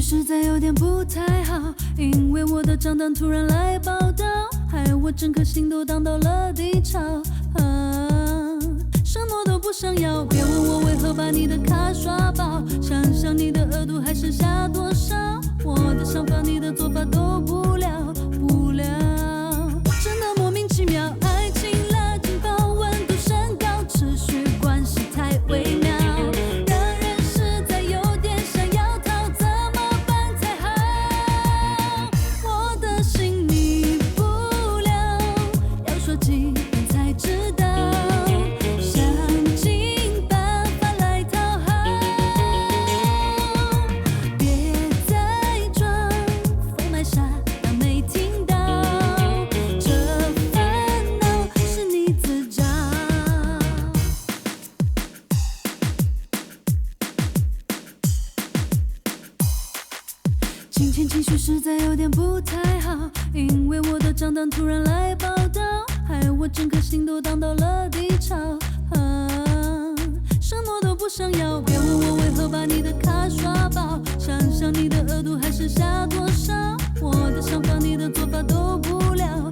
实在有点不太好，因为我的账单突然来报道，害我整颗心都荡到了低潮。什么都不想要，别问我为何把你的卡刷爆，想想你的额度还剩下多少，我的想法你的做法都不了，真的莫名其妙，爱情拉警报，温度升高，持续关系太微妙。今天情绪实在有点不太好，因为我的账单突然来报道，害我整颗心都荡到了低潮。什么都不想要，别问我为何把你的卡刷爆，想想你的额度还剩下多少，我的想法你的做法都不了。